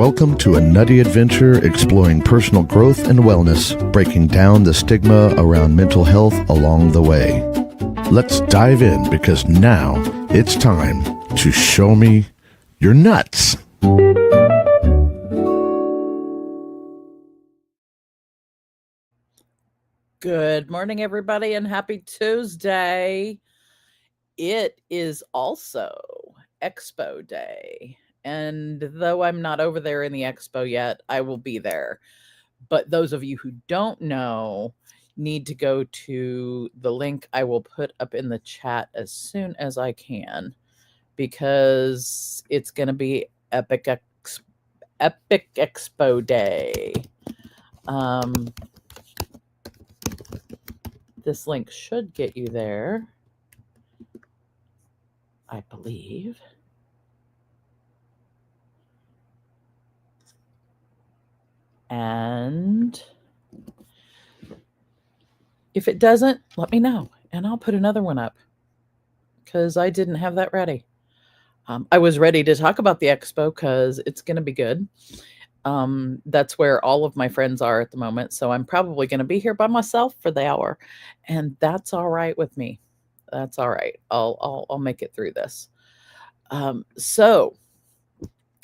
Welcome to a nutty adventure exploring personal growth and wellness, breaking down the stigma around mental health along the way. Let's dive in because now it's time to show me your nuts. Good morning, everybody, and happy Tuesday. It is also Expo Day. And though I'm not over there in the expo yet, I will be there. But those of you who don't know need to go to the link I will put up in the chat as soon as I can, because it's going to be Epic Expo Day. This link should get you there, I believe. And if it doesn't, let me know, and I'll put another one up, because I didn't have that ready. I was ready to talk about the expo because it's going to be good. That's where all of my friends are at the moment, so I'm probably going to be here by myself for the hour, and that's all right with me. That's all right. I'll make it through this. So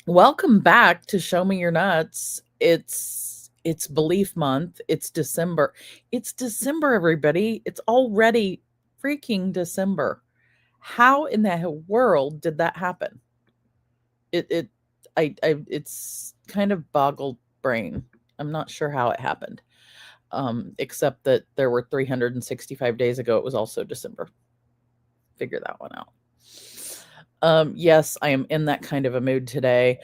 welcome back to Show Me Your Nuts. It's Belief Month. It's December. It's December, everybody. It's already freaking December. How in the world did that happen? It's kind of boggled brain. I'm not sure how it happened. Except that there were 365 days ago, it was also December. Figure that one out. Yes, I am in that kind of a mood today.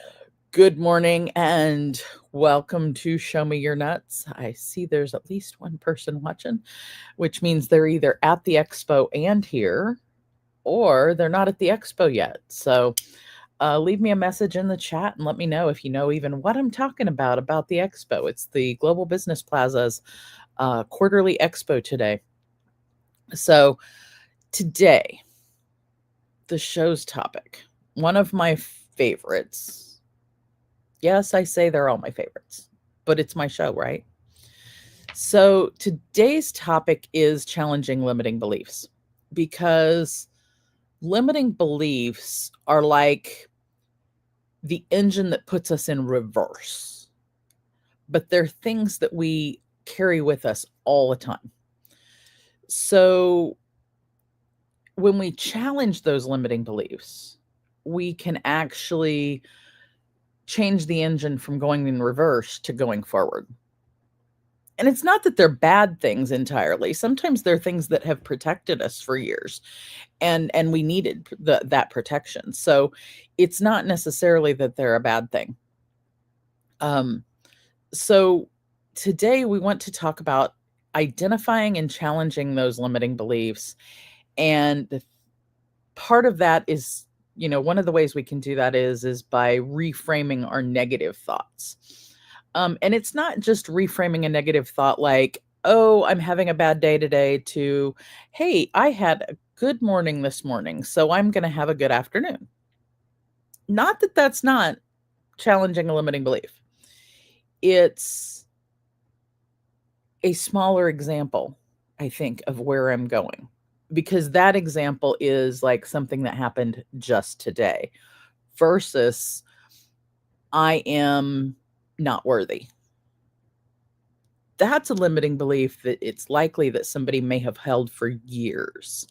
Good morning and welcome to Show Me Your Nuts. I see there's at least one person watching, which means they're either at the expo and here, or they're not at the expo yet. So leave me a message in the chat and let me know if you know even what I'm talking about the expo. It's the Global Business Plaza's quarterly expo today. So today, the show's topic, one of my favorites. Yes, I say they're all my favorites, but it's my show, right? So today's topic is challenging limiting beliefs, because limiting beliefs are like the engine that puts us in reverse, but they're things that we carry with us all the time. So when we challenge those limiting beliefs, we can actually change the engine from going in reverse to going forward. And it's not that they're bad things entirely. Sometimes they're things that have protected us for years, and we needed that protection. So it's not necessarily that they're a bad thing. So today we want to talk about identifying and challenging those limiting beliefs. And part of that is, one of the ways we can do that is by reframing our negative thoughts. And it's not just reframing a negative thought like, oh, I'm having a bad day today, to, hey, I had a good morning this morning, so I'm going to have a good afternoon. Not that that's not challenging a limiting belief. It's a smaller example, I think, of where I'm going, because that example is like something that happened just today versus I am not worthy. That's a limiting belief that it's likely that somebody may have held for years,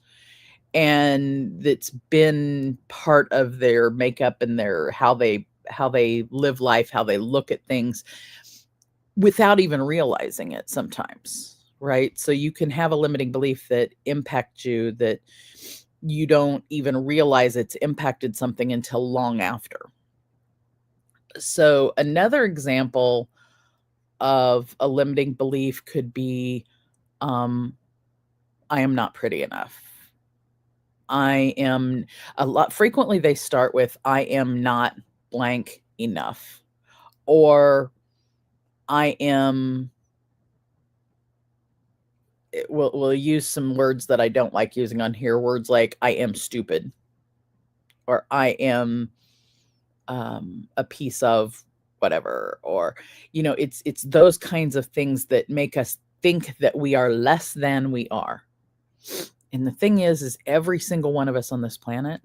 and that's been part of their makeup and their how they live life, how they look at things, without even realizing it sometimes, right? So you can have a limiting belief that impacts you, that you don't even realize it's impacted something until long after. So another example of a limiting belief could be, I am not pretty enough. Frequently they start with, I am not blank enough, or I am, we'll use some words that I don't like using on here, words like I am stupid, or I am a piece of whatever, or it's those kinds of things that make us think that we are less than we are. And the thing is every single one of us on this planet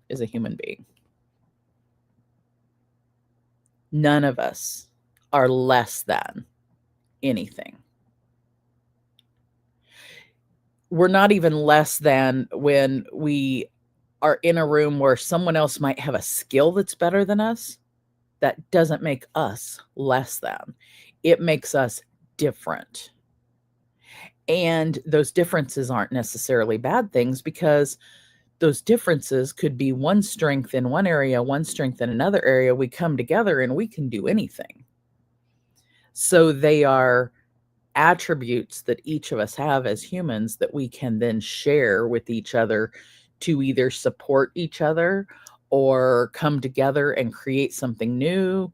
is a human being. None of us are less than anything. We're not even less than when we are in a room where someone else might have a skill that's better than us. That doesn't make us less than. It makes us different. And those differences aren't necessarily bad things, because those differences could be one strength in one area, one strength in another area. We come together and we can do anything. So they are attributes that each of us have as humans that we can then share with each other to either support each other or come together and create something new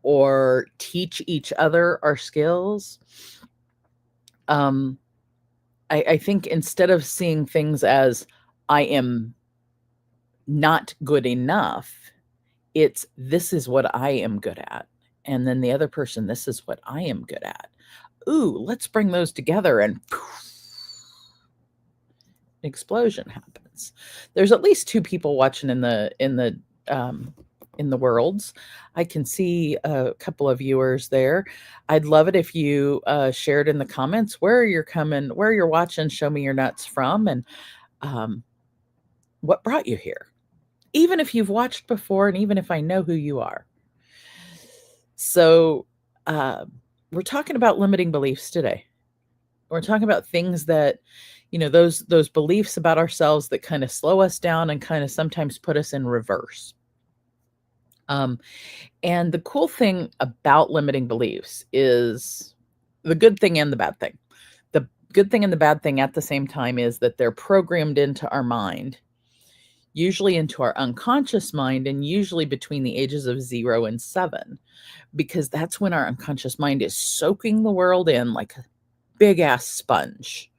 or teach each other our skills. I think instead of seeing things as I am not good enough, it's this is what I am good at. And then the other person, this is what I am good at. Ooh, let's bring those together, and poof, an explosion happens. There's at least 2 people watching in the worlds. I can see a couple of viewers there. I'd love it if you shared in the comments where you're watching Show Me Your Nuts from, and what brought you here. Even if you've watched before, and even if I know who you are. So we're talking about limiting beliefs today. We're talking about things that, those beliefs about ourselves that kind of slow us down and kind of sometimes put us in reverse. And the cool thing about limiting beliefs is the good thing and the bad thing. The good thing and the bad thing at the same time is that they're programmed into our mind, usually into our unconscious mind, and usually between the ages of 0 and 7, because that's when our unconscious mind is soaking the world in like a big ass sponge,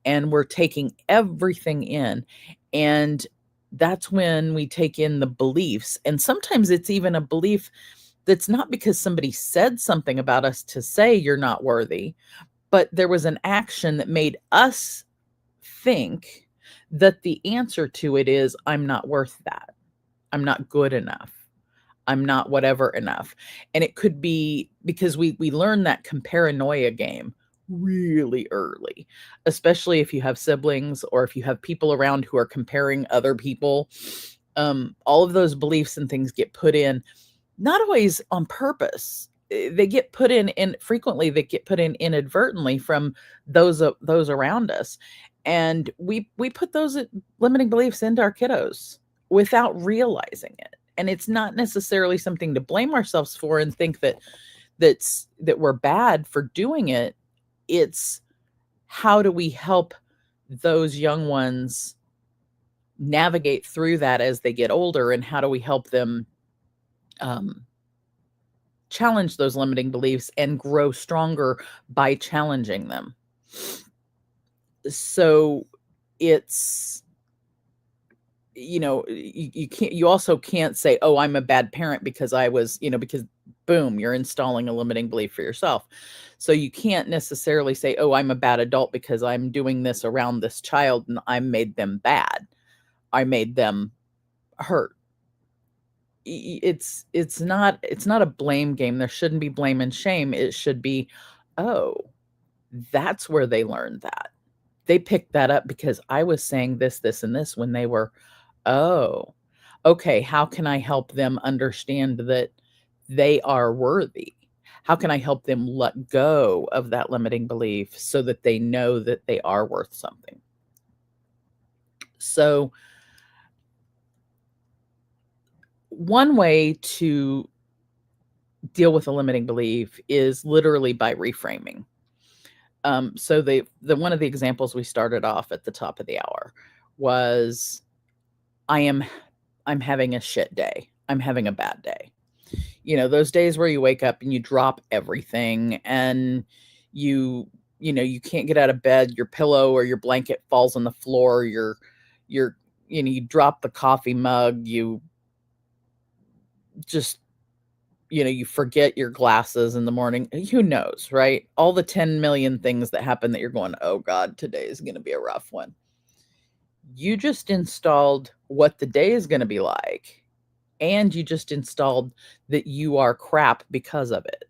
and we're taking everything in. And that's when we take in the beliefs. And sometimes it's even a belief that's not because somebody said something about us to say you're not worthy, but there was an action that made us think that the answer to it is, I'm not worth that. I'm not good enough. I'm not whatever enough. And it could be because we learn that comparanoia game really early, especially if you have siblings or if you have people around who are comparing other people. All of those beliefs and things get put in, not always on purpose. They get put in, and frequently they get put in inadvertently from those around us. And we put those limiting beliefs into our kiddos without realizing it. And it's not necessarily something to blame ourselves for and think that we're bad for doing it. It's how do we help those young ones navigate through that as they get older, and how do we help them challenge those limiting beliefs and grow stronger by challenging them. So it's, you also can't say, oh, I'm a bad parent because I was, because boom, you're installing a limiting belief for yourself. So you can't necessarily say, oh, I'm a bad adult because I'm doing this around this child and I made them bad. I made them hurt. It's not a blame game. There shouldn't be blame and shame. It should be, oh, that's where they learned that. They picked that up because I was saying this, this, and this when they were, oh, okay, how can I help them understand that they are worthy? How can I help them let go of that limiting belief so that they know that they are worth something? So one way to deal with a limiting belief is literally by reframing. So the one of the examples we started off at the top of the hour was, I'm having a shit day. I'm having a bad day. Those days where you wake up and you drop everything and you can't get out of bed, your pillow or your blanket falls on the floor, you drop the coffee mug, you just, you forget your glasses in the morning. Who knows, right? All the 10 million things that happen that you're going, oh God, today is going to be a rough one. You just installed what the day is going to be like, and you just installed that you are crap because of it.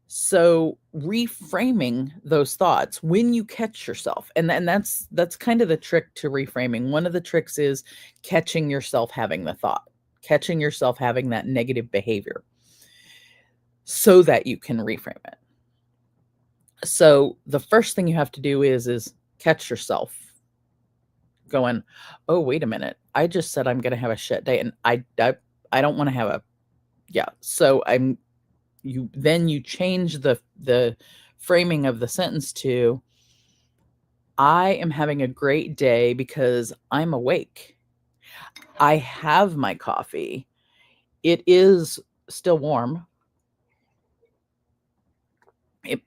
So reframing those thoughts when you catch yourself, and that's kind of the trick to reframing. One of the tricks is catching yourself having the thought, catching yourself having that negative behavior so that you can reframe it. So the first thing you have to do is catch yourself going, oh, wait a minute. I just said I'm going to have a shit day, and I don't want to have a, yeah. So you change the framing of the sentence to, I am having a great day because I'm awake. I have my coffee. It is still warm.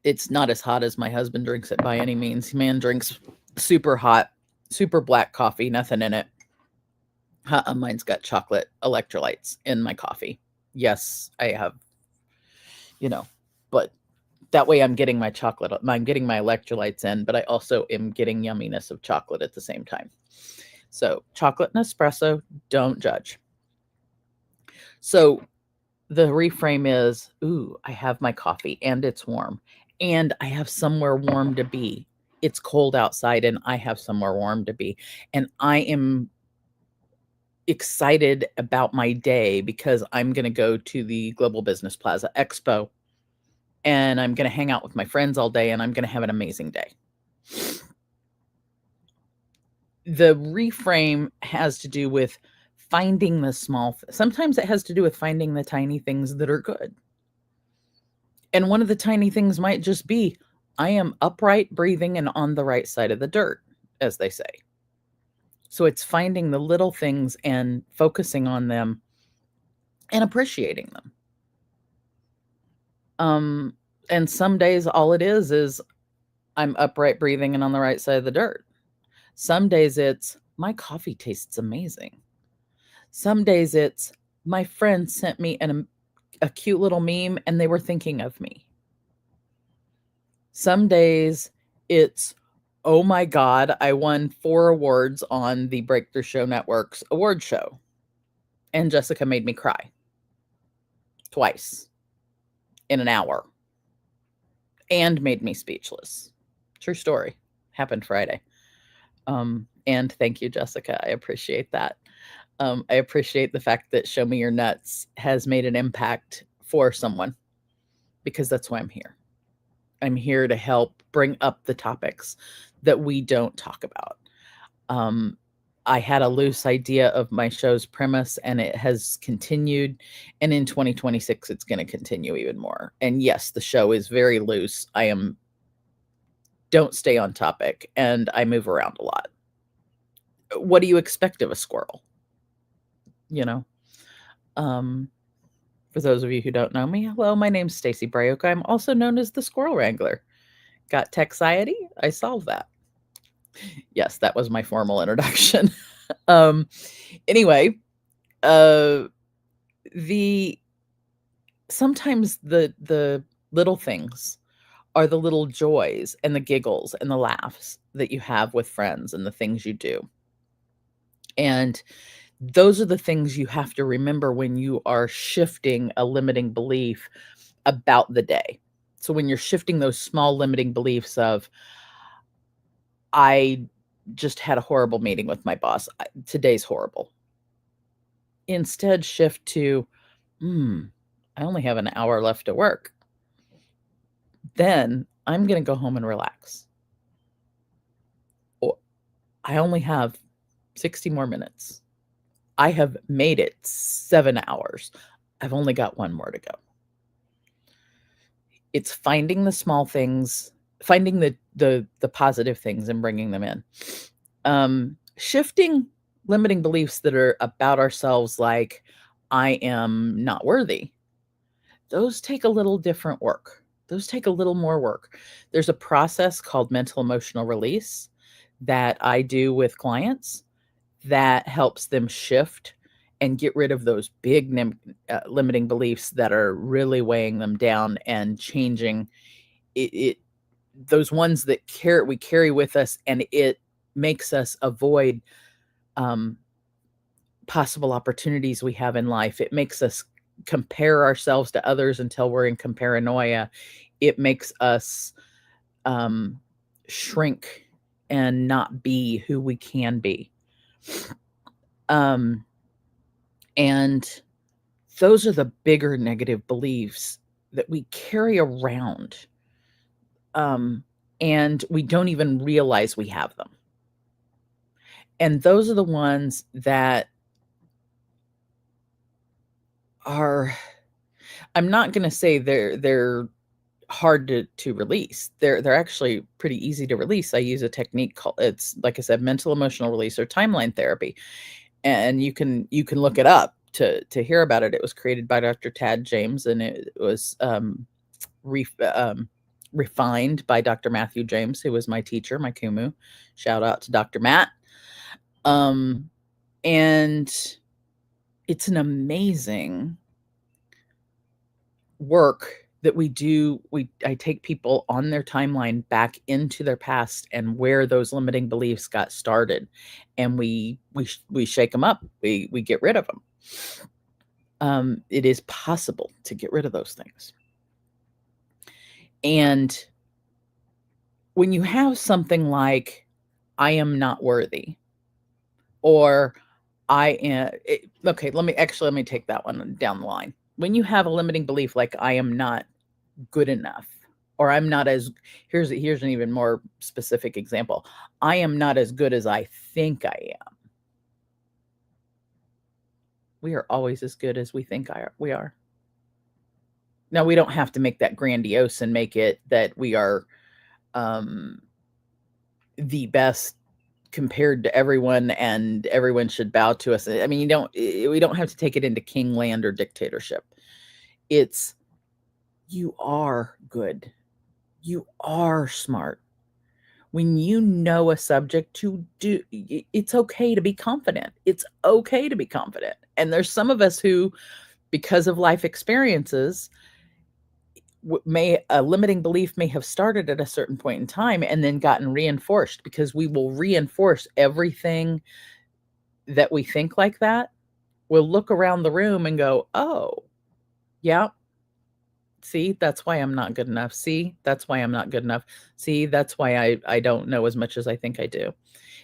It's not as hot as my husband drinks it by any means. Man drinks super hot, super black coffee, nothing in it. Mine's got chocolate electrolytes in my coffee. Yes, I have, but that way I'm getting my chocolate, I'm getting my electrolytes in, but I also am getting yumminess of chocolate at the same time. So chocolate and espresso, don't judge. So the reframe is, ooh, I have my coffee and it's warm, and I have somewhere warm to be. It's cold outside and I have somewhere warm to be. And I am excited about my day because I'm going to go to the Global Business Plaza Expo, and I'm going to hang out with my friends all day, and I'm going to have an amazing day. The reframe has to do with finding the small, sometimes it has to do with finding the tiny things that are good. And one of the tiny things might just be, I am upright, breathing, and on the right side of the dirt, as they say. So it's finding the little things and focusing on them and appreciating them. And some days all it is I'm upright, breathing, and on the right side of the dirt. Some days it's, my coffee tastes amazing. Some days it's, my friend sent me a cute little meme and they were thinking of me. Some days it's, oh my God, I won 4 awards on the Breakthrough Show Network's award show, and Jessica made me cry twice in an hour and made me speechless. True story. Happened Friday. And thank you, Jessica. I appreciate that. I appreciate the fact that Show Me Your Nuts has made an impact for someone, because that's why I'm here. I'm here to help bring up the topics that we don't talk about. I had a loose idea of my show's premise, and it has continued. And in 2026, it's going to continue even more. And yes, the show is very loose. Don't stay on topic, and I move around a lot. What do you expect of a squirrel? For those of you who don't know me, hello, my name's Stacy Braiuca. I'm also known as the Squirrel Wrangler. Got texiety? I solved that. Yes, that was my formal introduction. Anyway, sometimes the little things are the little joys and the giggles and the laughs that you have with friends and the things you do. And those are the things you have to remember when you are shifting a limiting belief about the day. So when you're shifting those small limiting beliefs of, I just had a horrible meeting with my boss, today's horrible. Instead, shift to, I only have an hour left to work. Then I'm going to go home and relax. Or I only have 60 more minutes. I have made it 7 hours. I've only got 1 more to go. It's finding the small things, finding the positive things and bringing them in. Shifting limiting beliefs that are about ourselves, like I am not worthy. Those take a little different work. Those take a little more work. There's a process called mental emotional release that I do with clients that helps them shift and get rid of those big limiting beliefs that are really weighing them down and changing it those ones that we carry with us, and it makes us avoid possible opportunities we have in life. It makes us compare ourselves to others until we're in comparanoia. It makes us shrink and not be who we can be. And those are the bigger negative beliefs that we carry around. And we don't even realize we have them. And those are the ones that are, I'm not going to say they're hard to release. They're actually pretty easy to release. I use a technique called, it's like I said, mental emotional release or timeline therapy. And you can look it up to hear about it. It was created by Dr. Tad James, and it was refined by Dr. Matthew James, who was my teacher, my Kumu. Shout out to Dr. Matt. And it's an amazing work that we do. I take people on their timeline back into their past and where those limiting beliefs got started, and we shake them up. We get rid of them. It is possible to get rid of those things. And when you have something like, I am not worthy, or I am, okay, let me take that one down the line. When you have a limiting belief like, I am not good enough, or I'm not as, here's an even more specific example. I am not as good as I think I am. We are always as good as we think we are. Now, we don't have to make that grandiose and make it that we are the best compared to everyone and everyone should bow to us. I mean, we don't have to take it into king land or dictatorship. It's, you are good. You are smart. When you know a subject, it's okay to be confident. It's okay to be confident. And there's some of us who, because of life experiences, a limiting belief may have started at a certain point in time and then gotten reinforced, because we will reinforce everything that we think like that. We'll look around the room and go, oh, yeah, see, that's why I'm not good enough. See, that's why I'm not good enough. See, that's why I don't know as much as I think I do.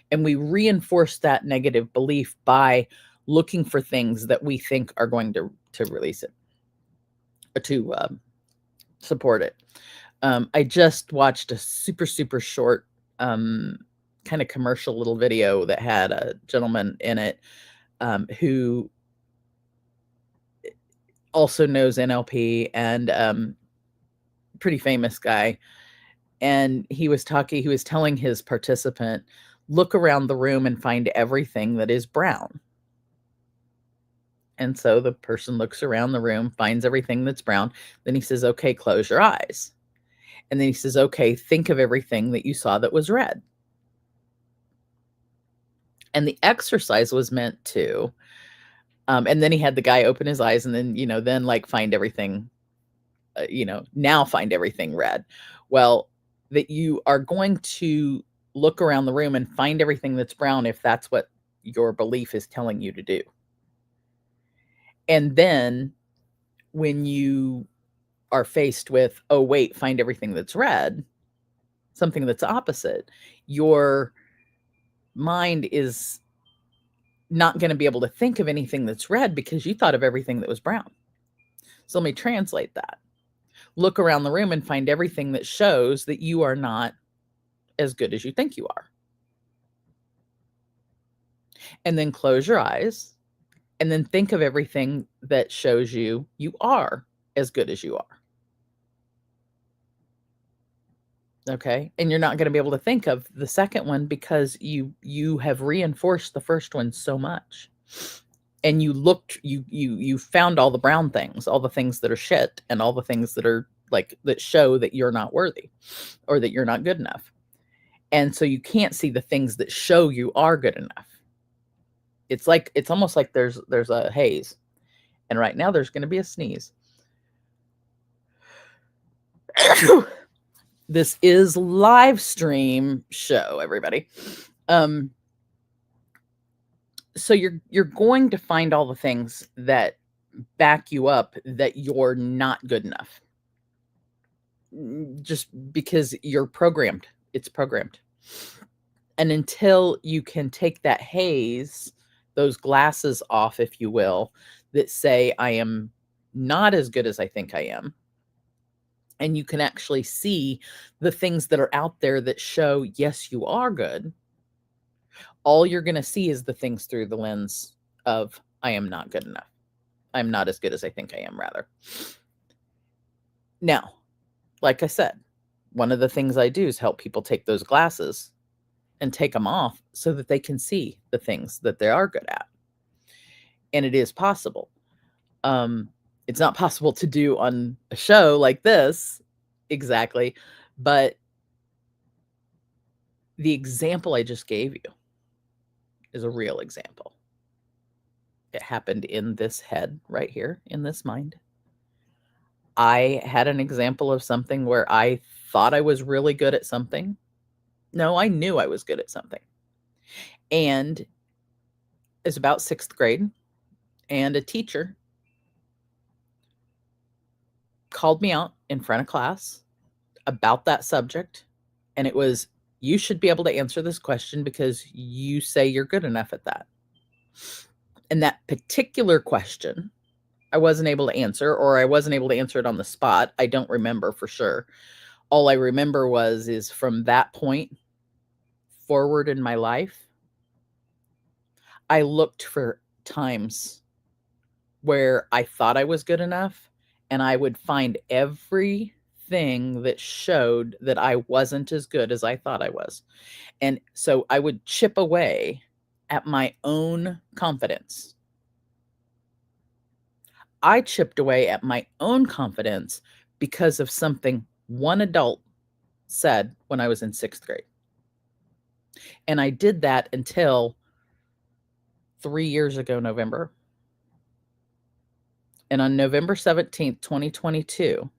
And we reinforce that negative belief by looking for things that we think are going to release it, or to support it. I just watched a super short kind of commercial little video that had a gentleman in it who also knows NLP, and pretty famous guy. And he was telling his participant, look around the room and find everything that is brown. And so the person looks around the room, finds everything that's brown. Then he says, okay, close your eyes. And then he says, okay, think of everything that you saw that was red. And the exercise was meant to, and then he had the guy open his eyes and then, then like find everything, now find everything red. Well, that you are going to look around the room and find everything that's brown if that's what your belief is telling you to do. And then when you are faced with, oh, wait, find everything that's red, something that's opposite, your mind is not going to be able to think of anything that's red because you thought of everything that was brown. So let me translate that. Look around the room and find everything that shows that you are not as good as you think you are. And then close your eyes. And then think of everything that shows you are as good as you are. Okay. And you're not going to be able to think of the second one because you have reinforced the first one so much. And you found all the brown things, all the things that are shit, and all the things that are that show that you're not worthy or that you're not good enough. And so you can't see the things that show you are good enough. It's almost like there's a haze, and right now there's going to be a sneeze. This is live stream show, everybody. So you're going to find all the things that back you up that you're not good enough. Just because you're programmed. It's programmed. And until you can take that haze, those glasses off, if you will, that say, I am not as good as I think I am, and you can actually see the things that are out there that show, yes, you are good, all you're going to see is the things through the lens of, I am not good enough. I'm not as good as I think I am, rather. Now, like I said, one of the things I do is help people take those glasses and take them off so that they can see the things that they are good at. And it is possible. It's not possible to do on a show like this exactly, but the example I just gave you is a real example. It happened in this head right here, in this mind. I had an example of something where I thought I was really good at something. No, I knew I was good at something. And it's about 6th grade, and a teacher called me out in front of class about that subject. And it was, you should be able to answer this question because you say you're good enough at that. And that particular question, I wasn't able to answer, or I wasn't able to answer it on the spot. I don't remember for sure. All I remember is from that point forward in my life, I looked for times where I thought I was good enough, and I would find everything that showed that I wasn't as good as I thought I was. And so I would chip away at my own confidence. I chipped away at my own confidence because of something one adult said when I was in 6th grade. And I did that until 3 years ago, November. And on November 17th, 2022,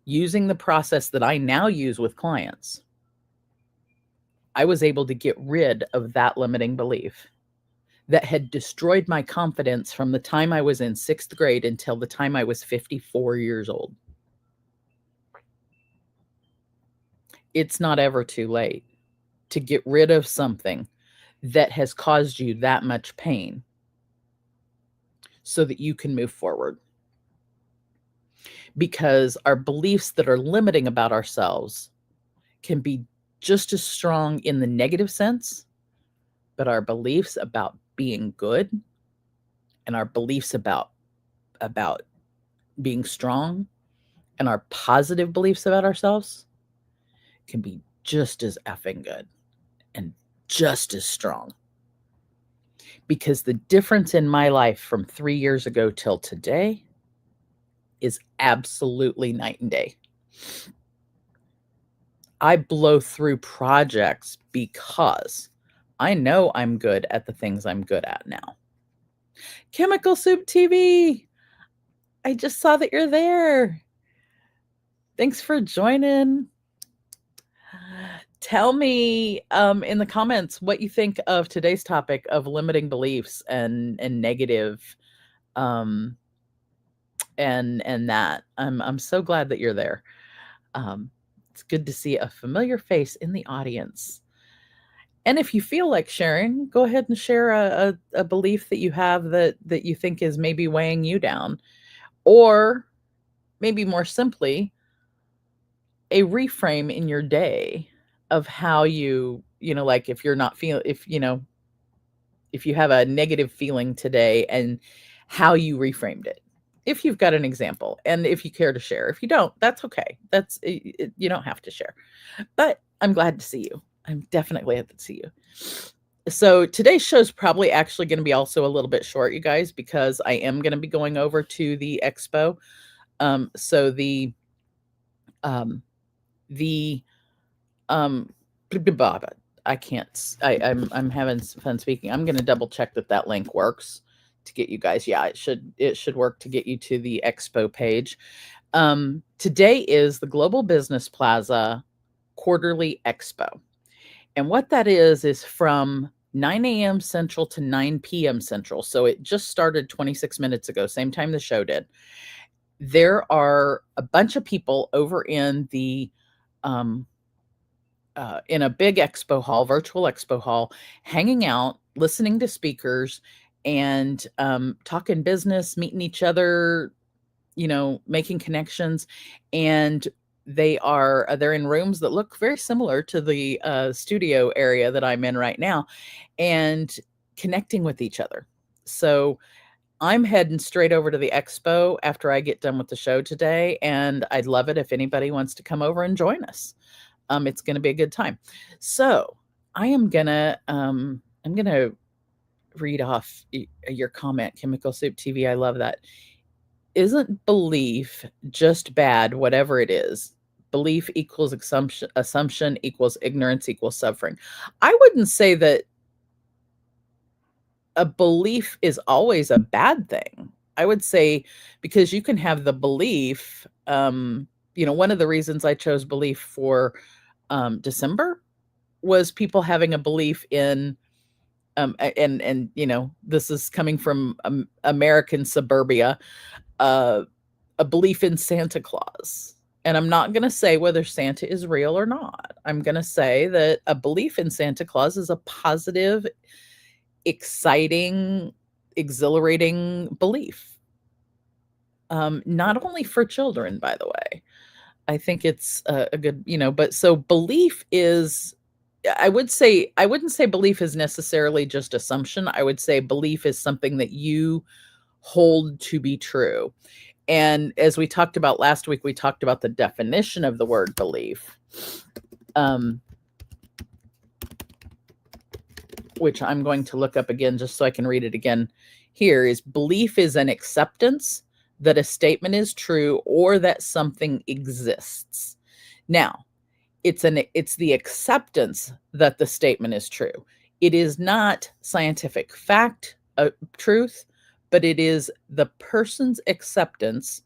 using the process that I now use with clients, I was able to get rid of that limiting belief that had destroyed my confidence from the time I was in 6th grade until the time I was 54 years old. It's not ever too late to get rid of something that has caused you that much pain so that you can move forward. Because our beliefs that are limiting about ourselves can be just as strong in the negative sense, but our beliefs about being good and our beliefs about being strong and our positive beliefs about ourselves can be just as effing good and just as strong. Because the difference in my life from 3 years ago till today is absolutely night and day. I blow through projects because I know I'm good at the things I'm good at now. Chemical Soup TV, I just saw that you're there. Thanks for joining. Tell me in the comments what you think of today's topic of limiting beliefs and negative and that. I'm so glad that you're there. It's good to see a familiar face in the audience. And if you feel like sharing, go ahead and share a belief that you have that you think is maybe weighing you down, or maybe more simply, a reframe in your day of how you like if you're not feeling, if you have a negative feeling today and how you reframed it. If you've got an example, and if you care to share. If you don't, that's okay. You don't have to share. But I'm glad to see you. I'm definitely glad to see you. So today's show is probably actually going to be also a little bit short, you guys, because I am going to be going over to the expo. So I'm having fun speaking. I'm going to double check that link works to get you guys. Yeah, it should work to get you to the expo page. Today is the Global Business Plaza Quarterly Expo. And what that is from 9 a.m. Central to 9 p.m. Central. So it just started 26 minutes ago, same time the show did. There are a bunch of people over in the in a big expo hall, virtual expo hall, hanging out, listening to speakers, and talking business, meeting each other, making connections. And they're in rooms that look very similar to the studio area that I'm in right now, and connecting with each other. So I'm heading straight over to the expo after I get done with the show today, and I'd love it if anybody wants to come over and join us. It's going to be a good time. So I'm gonna read off your comment, Chemical Soup TV. I love that. Isn't belief just bad, whatever it is? Belief equals assumption equals ignorance equals suffering. I wouldn't say that a belief is always a bad thing. I would say, because you can have the belief, one of the reasons I chose belief for December was people having a belief in, and this is coming from American suburbia, a belief in Santa Claus. And I'm not going to say whether Santa is real or not. I'm going to say that a belief in Santa Claus is a positive, exciting, exhilarating belief. Not only for children, by the way. I think it's a good, but so belief is, I wouldn't say belief is necessarily just assumption. I would say belief is something that you hold to be true. And as we talked about last week, we talked about the definition of the word belief, which I'm going to look up again just so I can read it again. Here is belief is an acceptance that a statement is true or that something exists. Now, it's the acceptance that the statement is true. It is not scientific fact, truth, but it is the person's acceptance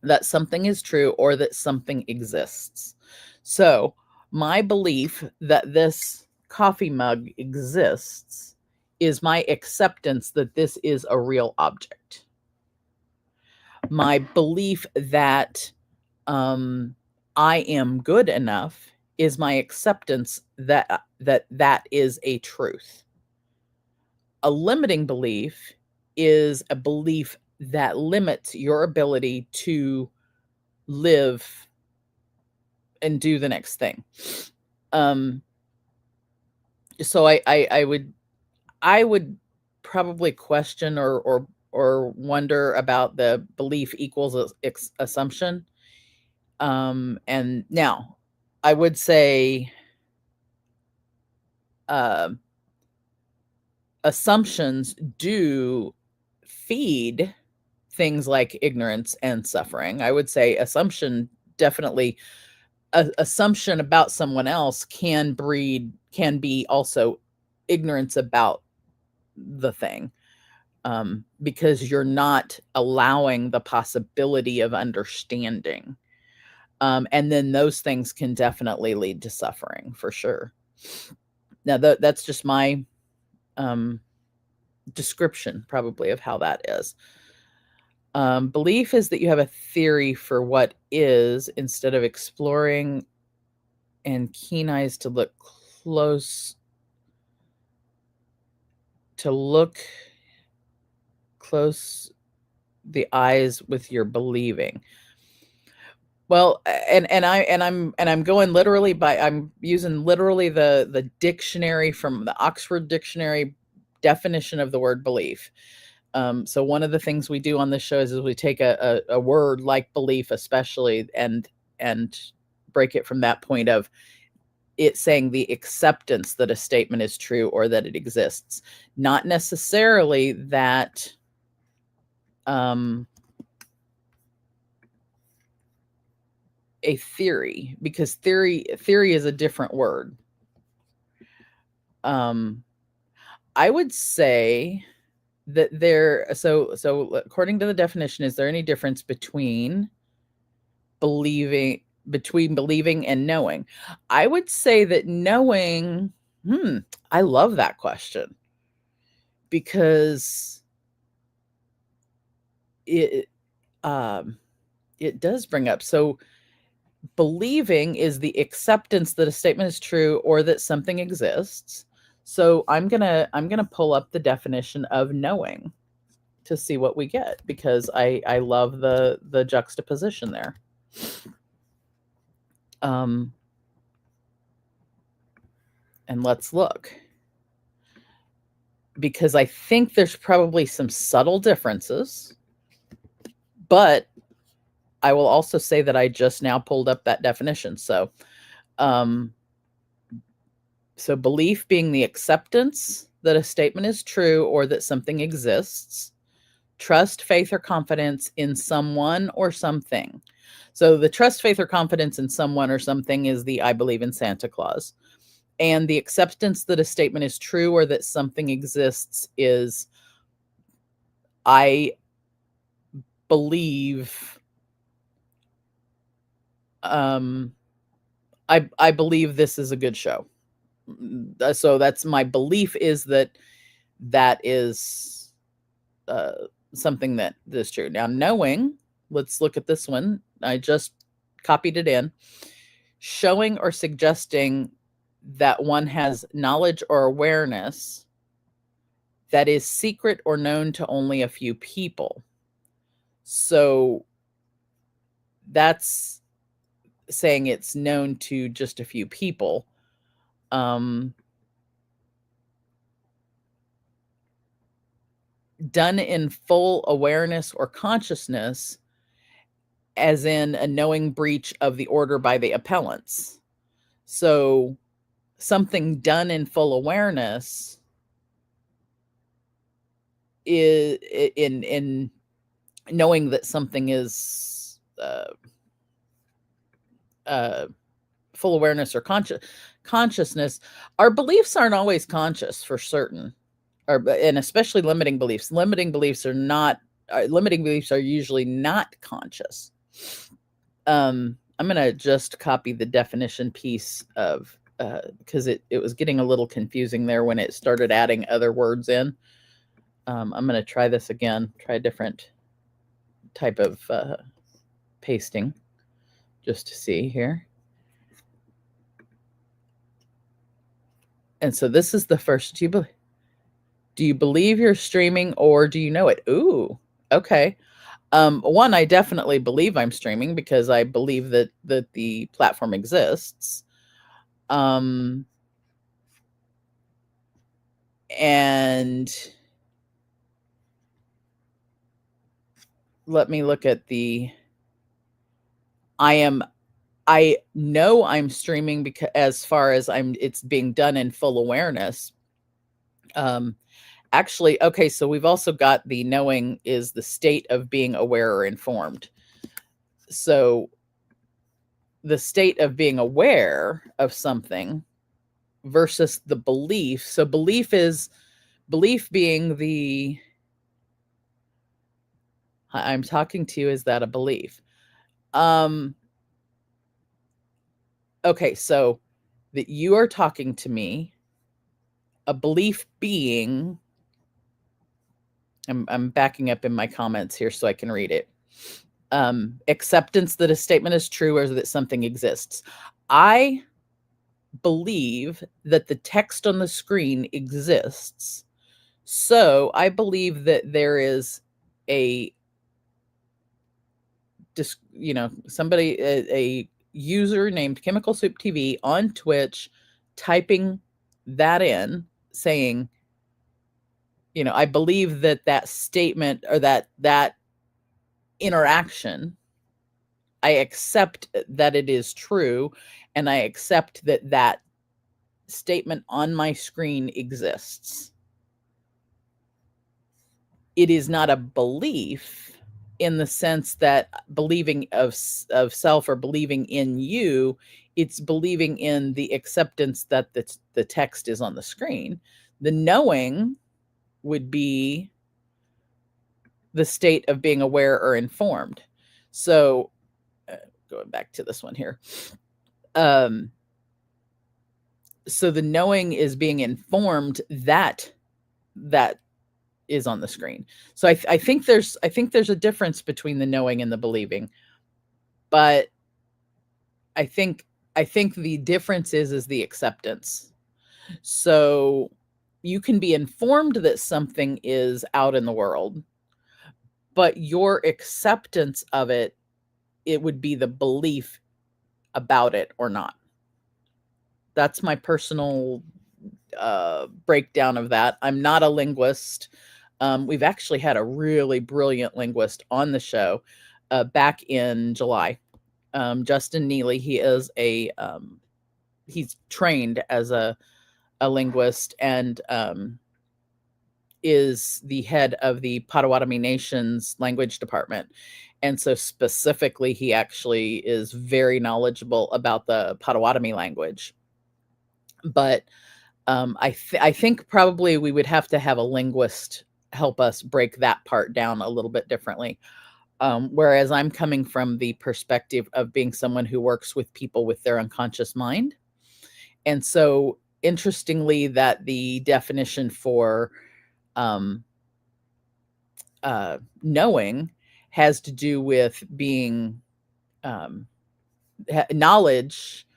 that something is true or that something exists. So my belief that this coffee mug exists is my acceptance that this is a real object. My belief that I am good enough is my acceptance that is a truth. A limiting belief is a belief that limits your ability to live and do the next thing. So I would probably question or wonder about the belief equals assumption. And now I would say assumptions do feed things like ignorance and suffering. I would say assumption definitely, assumption about someone else can be also ignorance about the thing, because you're not allowing the possibility of understanding. And then those things can definitely lead to suffering for sure. Now that's just my description probably of how that is. Belief is that you have a theory for what is instead of exploring and keen eyes to look close the eyes with your believing. Well, and I'm going literally by, I'm using literally the dictionary from the Oxford Dictionary definition of the word belief. So one of the things we do on this show is we take a word like belief, especially, and break it from that point of it saying the acceptance that a statement is true or that it exists, not necessarily that a theory, because theory is a different word. I would say that so according to the definition, is there any difference between believing and knowing? I would say that knowing, I love that question, because it does bring up, so believing is the acceptance that a statement is true or that something exists. So I'm gonna pull up the definition of knowing to see what we get, because I love the juxtaposition there. And let's look, because I think there's probably some subtle differences, but I will also say that I just now pulled up that definition. So belief being the acceptance that a statement is true or that something exists. Trust, faith, or confidence in someone or something. So the trust, faith, or confidence in someone or something is the I believe in Santa Claus. And the acceptance that a statement is true or that something exists is I believe I believe this is a good show. So that's my belief, is that is something that is true. Now, knowing, let's look at this one. I just copied it in. Showing or suggesting that one has knowledge or awareness that is secret or known to only a few people. So that's saying it's known to just a few people. Done in full awareness or consciousness, as in a knowing breach of the order by the appellants. So something done in full awareness is in knowing that something is full awareness or consciousness. Our beliefs aren't always conscious, for certain, and especially limiting beliefs. Limiting beliefs are usually not conscious. I'm going to just copy the definition piece of, because it was getting a little confusing there when it started adding other words in. I'm going to try this again, try a different type of pasting, just to see here. And so this is the first. Do you believe you're streaming, or do you know it? Ooh, okay. One, I definitely believe I'm streaming, because I believe that the platform exists. And let me look at I know I'm streaming, because as far as it's being done in full awareness. Actually, okay, so we've also got the knowing is the state of being aware or informed. So the state of being aware of something versus the belief. So belief being the I'm talking to you, is that a belief? Okay, so that you are talking to me, a belief being, I'm backing up in my comments here so I can read it. Acceptance that a statement is true or that something exists. I believe that the text on the screen exists. So I believe that there is a user named Chemical Soup TV on Twitch typing that in, saying, I believe that statement or that interaction, I accept that it is true, and I accept that statement on my screen exists. It is not a belief in the sense that believing of self or believing in you it's believing in the acceptance that the text is on the screen. The knowing would be the state of being aware or informed. So going back to this one here. So the knowing is being informed that is on the screen. So I think there's a difference between the knowing and the believing, but I think the difference is the acceptance. So you can be informed that something is out in the world, but your acceptance of it would be the belief about it or not. That's my personal breakdown of that. I'm not a linguist. We've actually had a really brilliant linguist on the show back in July. Justin Neely. He is he's trained as a linguist and is the head of the Potawatomi Nation's language department. And so specifically, he actually is very knowledgeable about the Potawatomi language. But I think probably we would have to have a linguist help us break that part down a little bit differently. Whereas I'm coming from the perspective of being someone who works with people with their unconscious mind. And so interestingly, that the definition for knowing has to do with being knowledge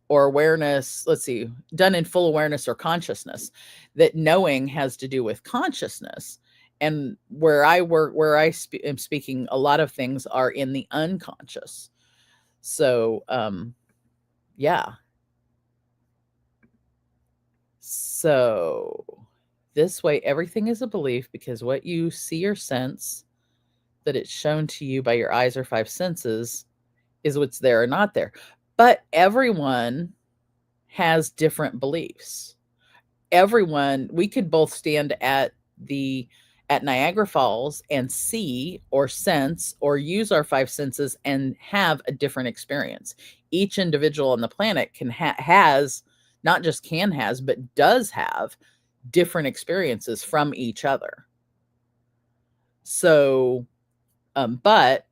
or awareness, let's see, done in full awareness or consciousness. That knowing has to do with consciousness. And where I work, where I am speaking, a lot of things are in the unconscious. So, yeah. So this way, everything is a belief because what you see or sense that it's shown to you by your eyes or five senses is what's there or not there. But everyone has different beliefs. Everyone, we could both stand at Niagara Falls and see or sense or use our five senses and have a different experience. Each individual on the planet has not just has, but does have different experiences from each other. So, but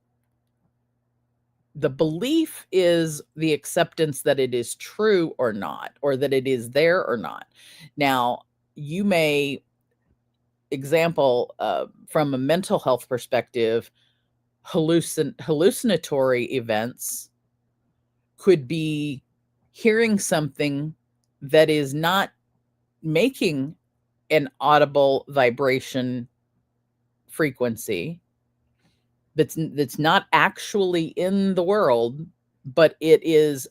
the belief is the acceptance that it is true or not, or that it is there or not. Now, you may, example, from a mental health perspective, hallucinatory events could be hearing something that is not making an audible vibration frequency, that's not actually in the world, but it is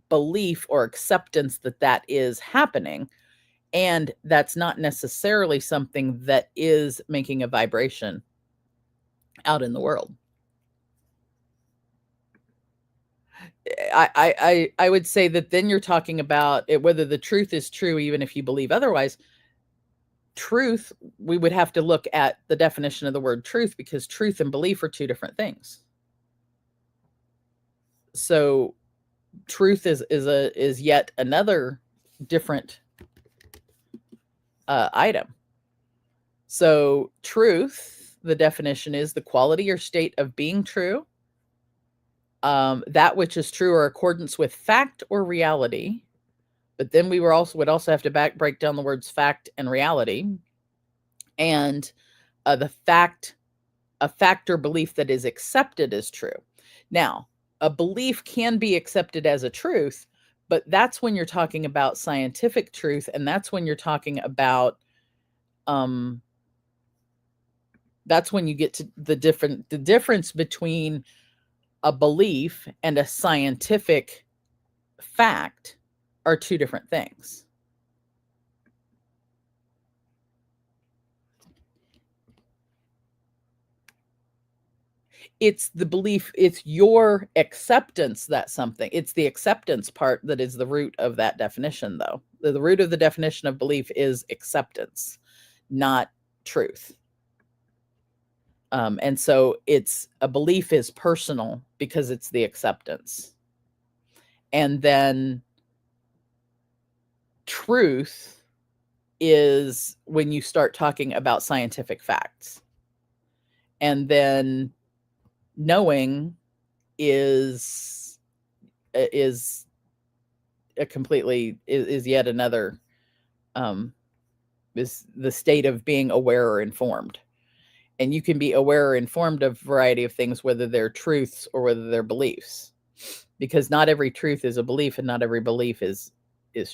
belief or acceptance that is happening. And that's not necessarily something that is making a vibration out in the world. I would say that then you're talking about whether the truth is true, even if you believe otherwise. Truth, we would have to look at the definition of the word truth, because truth and belief are two different things. So truth is yet another different item. So truth, the definition is the quality or state of being true, that which is true or accordance with fact or reality. But then we would also have to break down the words fact and reality. And a fact or belief that is accepted as true. Now, a belief can be accepted as a truth, but that's when you're talking about scientific truth, and that's when you're talking about that's when you get to the difference between a belief and a scientific fact are two different things. It's the belief, it's your acceptance that something, it's the acceptance part that is the root of that definition, though. The root of the definition of belief is acceptance, not truth. And so it's a belief is personal because it's the acceptance. And then truth is when you start talking about scientific facts. And then knowing is a completely is yet another is the state of being aware or informed. And you can be aware or informed of a variety of things, whether they're truths or whether they're beliefs, because not every truth is a belief and not every belief is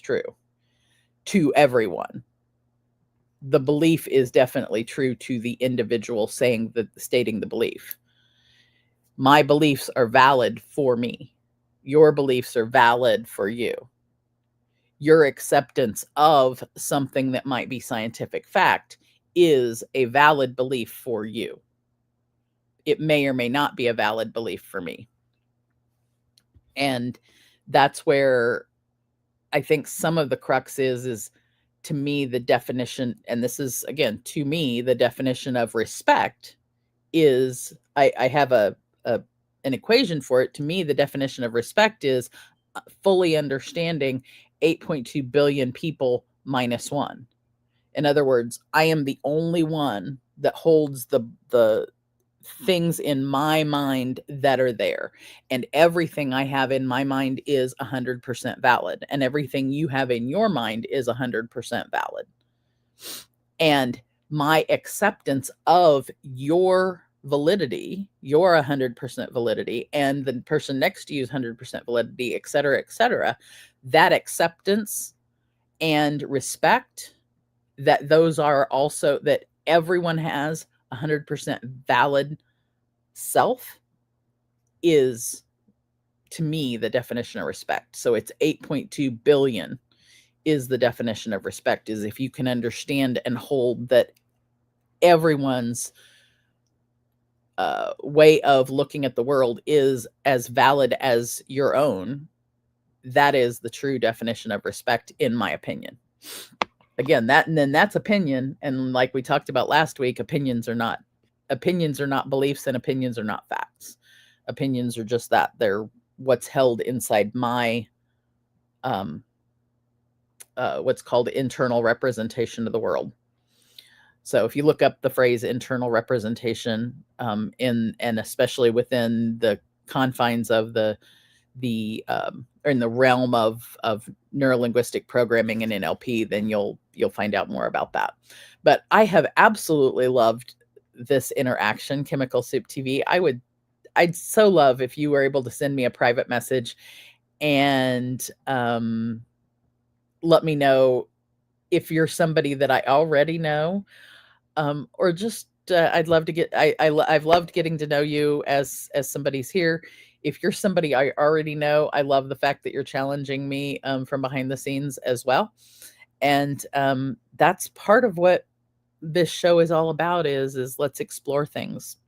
true to everyone. The belief is definitely true to the individual stating the belief. My beliefs are valid for me. Your beliefs are valid for you. Your acceptance of something that might be scientific fact is a valid belief for you. It may or may not be a valid belief for me. And that's where I think some of the crux is to me, the definition, and this is, again, to me, the definition of respect is, I have an equation for it. To me, the definition of respect is fully understanding 8.2 billion people minus one. In other words, I am the only one that holds the things in my mind that are there. And everything I have in my mind is 100% valid. And everything you have in your mind is 100% valid. And my acceptance of your validity, your 100% validity, and the person next to you's 100% validity, et cetera, that acceptance and respect, that those are also, that everyone has 100% valid self, is, to me, the definition of respect. So it's 8.2 billion is the definition of respect, is if you can understand and hold that everyone's way of looking at the world is as valid as your own. That is the true definition of respect, in my opinion. Again, that's opinion. And like we talked about last week, opinions are not beliefs, and opinions are not facts. Opinions are just that. They're what's held inside my what's called internal representation of the world. So if you look up the phrase internal representation, and especially within the confines of or in the realm of neurolinguistic programming and NLP, then you'll find out more about that. But I have absolutely loved this interaction, Chemical Soup TV. I'd so love if you were able to send me a private message and let me know if you're somebody that I already know, or just I'd love to get. I've loved getting to know you as somebody's here. If you're somebody I already know, I love the fact that you're challenging me from behind the scenes as well, and that's part of what this show is all about. Is let's explore things.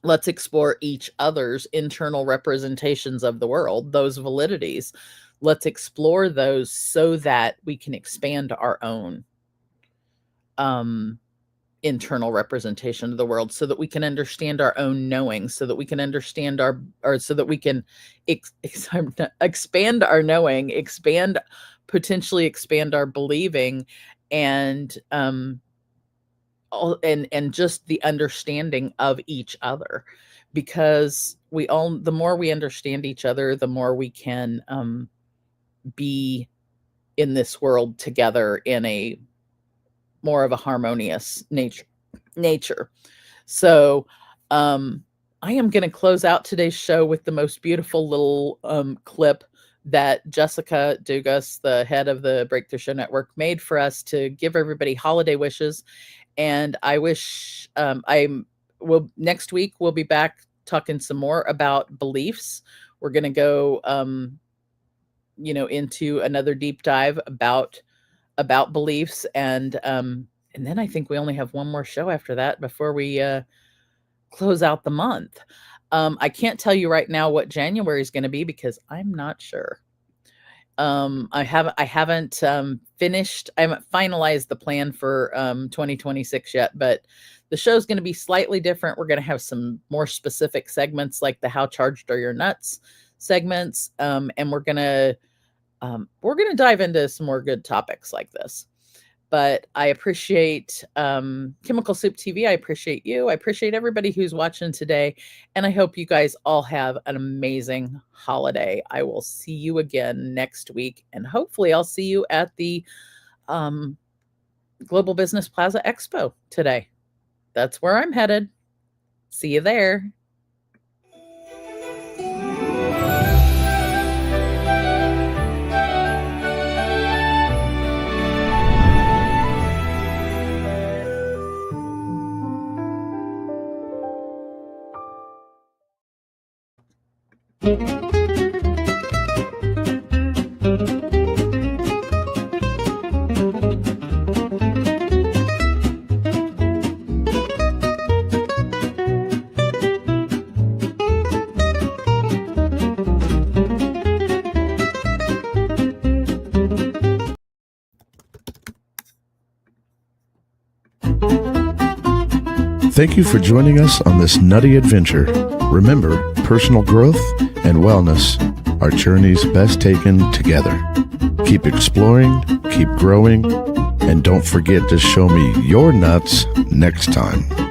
Let's explore each other's internal representations of the world, those validities. Let's explore those so that we can expand our own internal representation of the world, so that we can understand our own knowing, so that we can understand so that we can expand our knowing, potentially expand our believing, and just the understanding of each other, because the more we understand each other, the more we can be in this world together in a more of a harmonious nature. So I am going to close out today's show with the most beautiful little clip that Jessica Dugas, the head of the Breakthrough Show Network, made for us to give everybody holiday wishes. And I wish next week we'll be back talking some more about beliefs. We're going to go into another deep dive about beliefs, and then I think we only have one more show after that before we close out the month. I can't tell you right now what January is going to be because I'm not sure. I haven't finished. I haven't finalized the plan for 2026 yet, but the show's going to be slightly different. We're going to have some more specific segments like the How Charged Are Your Nuts segments, and we're gonna dive into some more good topics like this. But I appreciate Chemical Soup TV. I appreciate you. I appreciate everybody who's watching today. And I hope you guys all have an amazing holiday. I will see you again next week. And hopefully I'll see you at the Global Business Plaza Expo today. That's where I'm headed. See you there. Thank you for joining us on this nutty adventure. Remember, personal growth and wellness are journeys best taken together. Keep exploring, keep growing, and don't forget to show me your nuts next time.